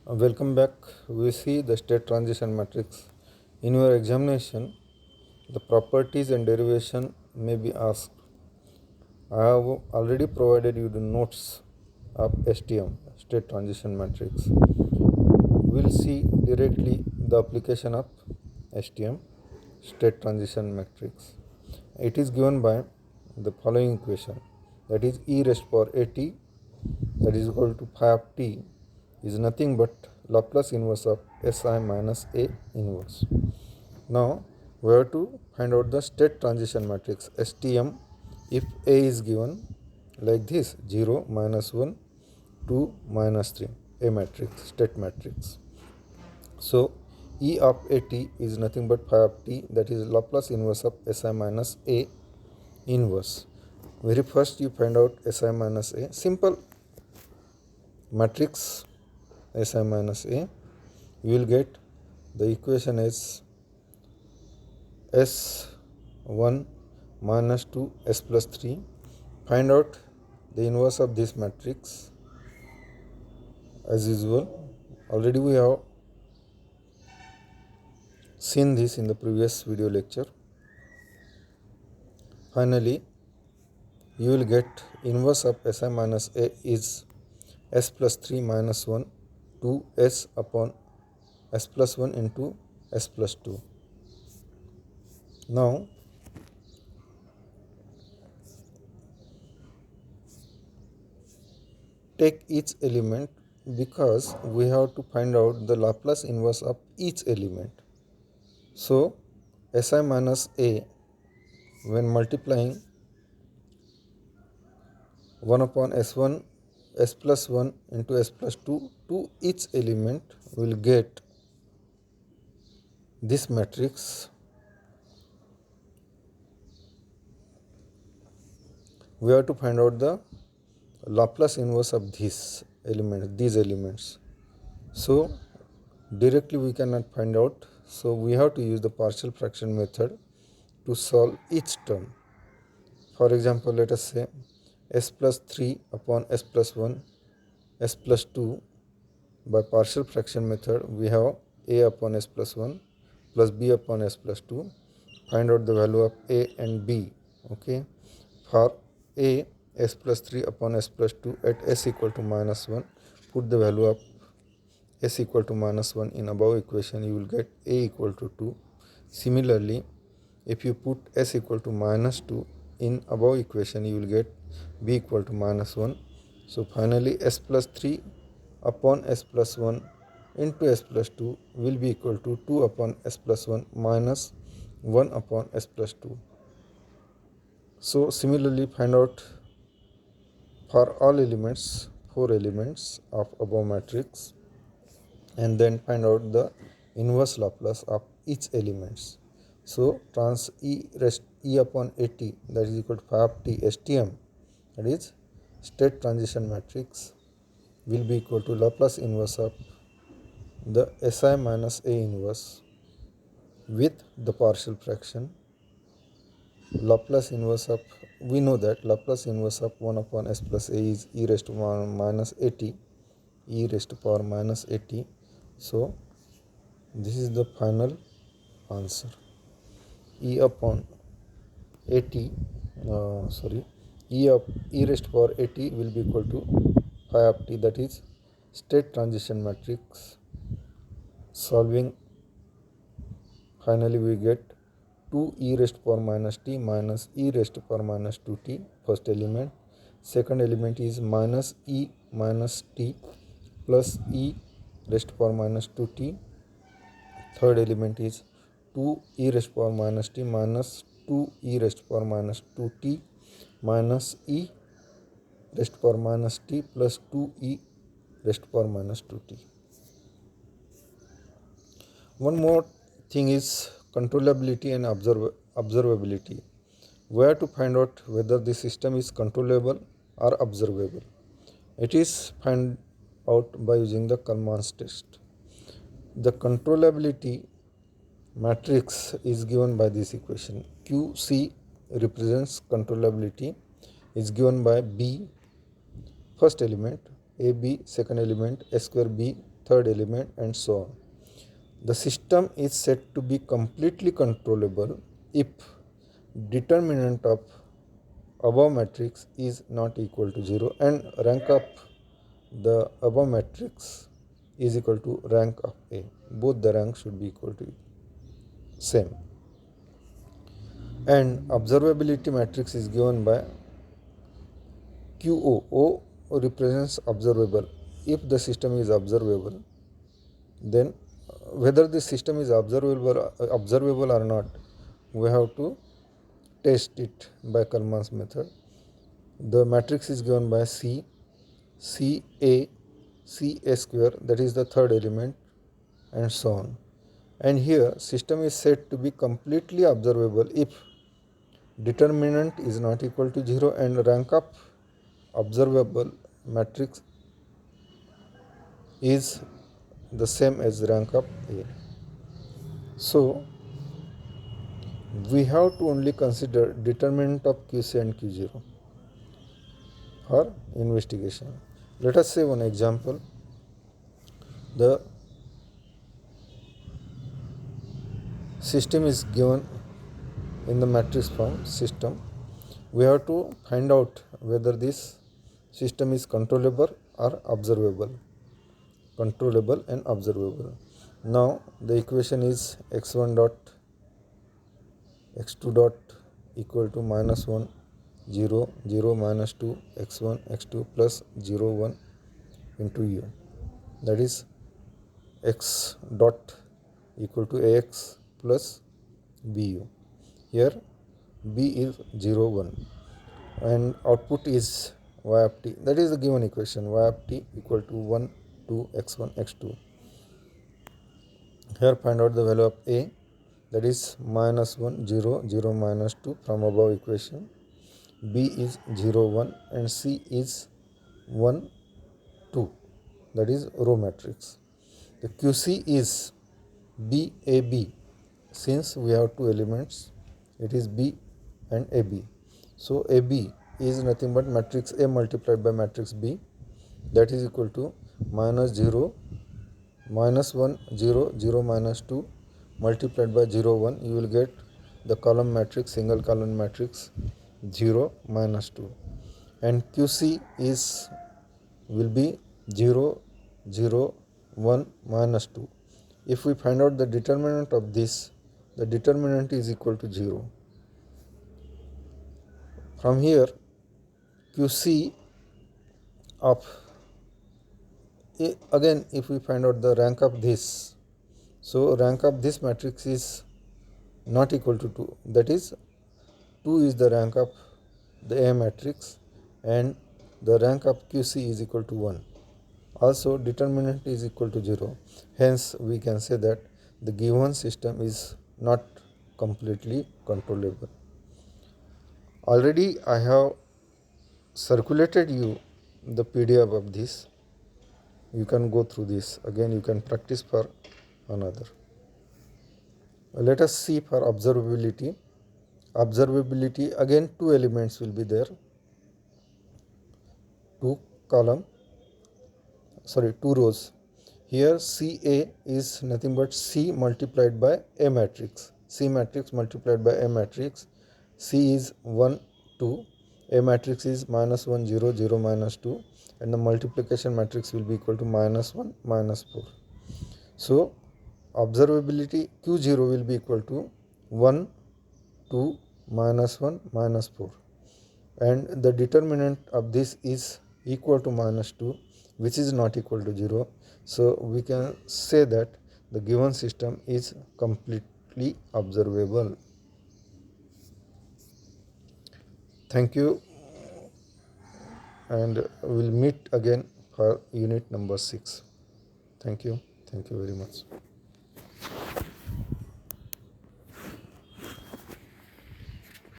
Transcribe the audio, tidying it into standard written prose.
Welcome back. We see the state transition matrix. In your examination, the properties and derivation may be asked. I have already provided you the notes of STM, state transition matrix. We'll see directly the application of STM, state transition matrix. It is given by the following equation, that is e raised to power at, that is equal to phi of t, is nothing but Laplace inverse of Si minus A inverse. Now we have to find out the state transition matrix STM if A is given like this 0, -1, 2, -3, A matrix, state matrix. So E of at is nothing but phi of t, that is Laplace inverse of Si minus A inverse. Very first you find out Si minus A, simple matrix Si minus A. You will get the equation is S1 minus 2 S plus 3. Find out the inverse of this matrix as usual. Already we have seen this in the previous video lecture. Finally, you will get inverse of Si minus A is S plus 3 minus 1 to S upon S plus 1 into S plus 2. Now, take each element because we have to find out the Laplace inverse of each element. So, Si minus A, when multiplying 1 upon S1 S plus 1 into S plus 2 to each element, will get this matrix. We have to find out the Laplace inverse of these elements. So directly we cannot find out, so we have to use the partial fraction method to solve each term. For example, let us say S plus 3 upon S plus 1 S plus 2. By partial fraction method we have A upon S plus 1 plus B upon S plus 2. Find out the value of A and B. Okay, for A, S plus 3 upon S plus 2 at S equal to -1, put the value of S equal to -1 in above equation, you will get A equal to 2. Similarly, if you put S equal to -2 in above equation, you will get B equal to -1. So finally S plus 3 upon S plus 1 into S plus 2 will be equal to 2 upon S plus 1 minus 1 upon S plus 2. So similarly find out for all elements, 4 elements of above matrix, and then find out the inverse Laplace of each elements. So trans E upon at, that is equal to phi of t STM, that is state transition matrix, will be equal to Laplace inverse of the Si minus A inverse with the partial fraction. Laplace inverse of, we know that Laplace inverse of 1 upon S plus A is e raised to power minus at, e raised to power minus at. So this is the final answer. E upon at, e raised to power at will be equal to phi of t, that is state transition matrix. Solving, finally we get 2 e raised to power minus t minus e raised to power minus 2t, first element. Second element is minus e minus t plus e raised to power minus 2t. Third element is 2 e raised to power minus t minus 2 e raised to power minus 2t minus e raised to power minus t plus 2 e raised to power minus 2t. One more thing is controllability and observability. We have to find out whether the system is controllable or observable. It is found out by using the Kalman's test. The controllability matrix is given by this equation. QC represents controllability, is given by B, first element, AB, second element, S square B third element, and so on. The system is said to be completely controllable if determinant of above matrix is not equal to 0 and rank of the above matrix is equal to rank of A. Both the ranks should be equal to same. And observability matrix is given by QO. O represents observable. If the system is observable, then whether the system is observable or not, we have to test it by Kalman's method. The matrix is given by C, CA, CA square, that is the third element, and so on. And here system is said to be completely observable if determinant is not equal to 0 and rank of observable matrix is the same as rank of A. So we have to only consider determinant of QC and Q0 for investigation. Let us say one example. The system is given in the matrix form system. We have to find out whether this system is controllable or observable. Controllable and observable. Now the equation is x1 dot x2 dot equal to -1 0 0 minus 2 x1 x2 plus 0 1 into u, that is x dot equal to ax plus bu. Here b is 0 1 and output is y of t, that is the given equation, y of t equal to 1 2 x1 x2. Here find out the value of a, that is -1 0 0 minus 2 from above equation. B is 0 1 and C is 1 2, that is row matrix. The QC is BAB. Since we have two elements, it is B and AB. So AB is nothing but matrix A multiplied by matrix B, that is equal to -1 0 0 minus 2 multiplied by 0 1. You will get the column matrix, single column matrix 0 minus 2, and QC is will be 0 0 1 minus 2. If we find out the determinant of this, the determinant is equal to 0. From here QC of again, if we find out the rank of this, so rank of this matrix is not equal to 2, that is 2 is the rank of the A matrix and the rank of QC is equal to 1. Also determinant is equal to 0. Hence we can say that the given system is not completely controllable. Already I have circulated you the PDF of this. You can go through this. Again you can practice for another. Let us see for observability. Observability, again two elements will be there. Two rows. Here CA is nothing but C multiplied by A matrix. C matrix multiplied by A matrix. C is 1 2. A matrix is -1 0 0 minus 2, and the multiplication matrix will be equal to -1 minus 4. So observability Q0 will be equal to 1 2 minus 1 minus 4, and the determinant of this is equal to -2, which is not equal to 0. So we can say that the given system is completely observable. Thank you, and we'll meet again for unit number 6. Thank you very much.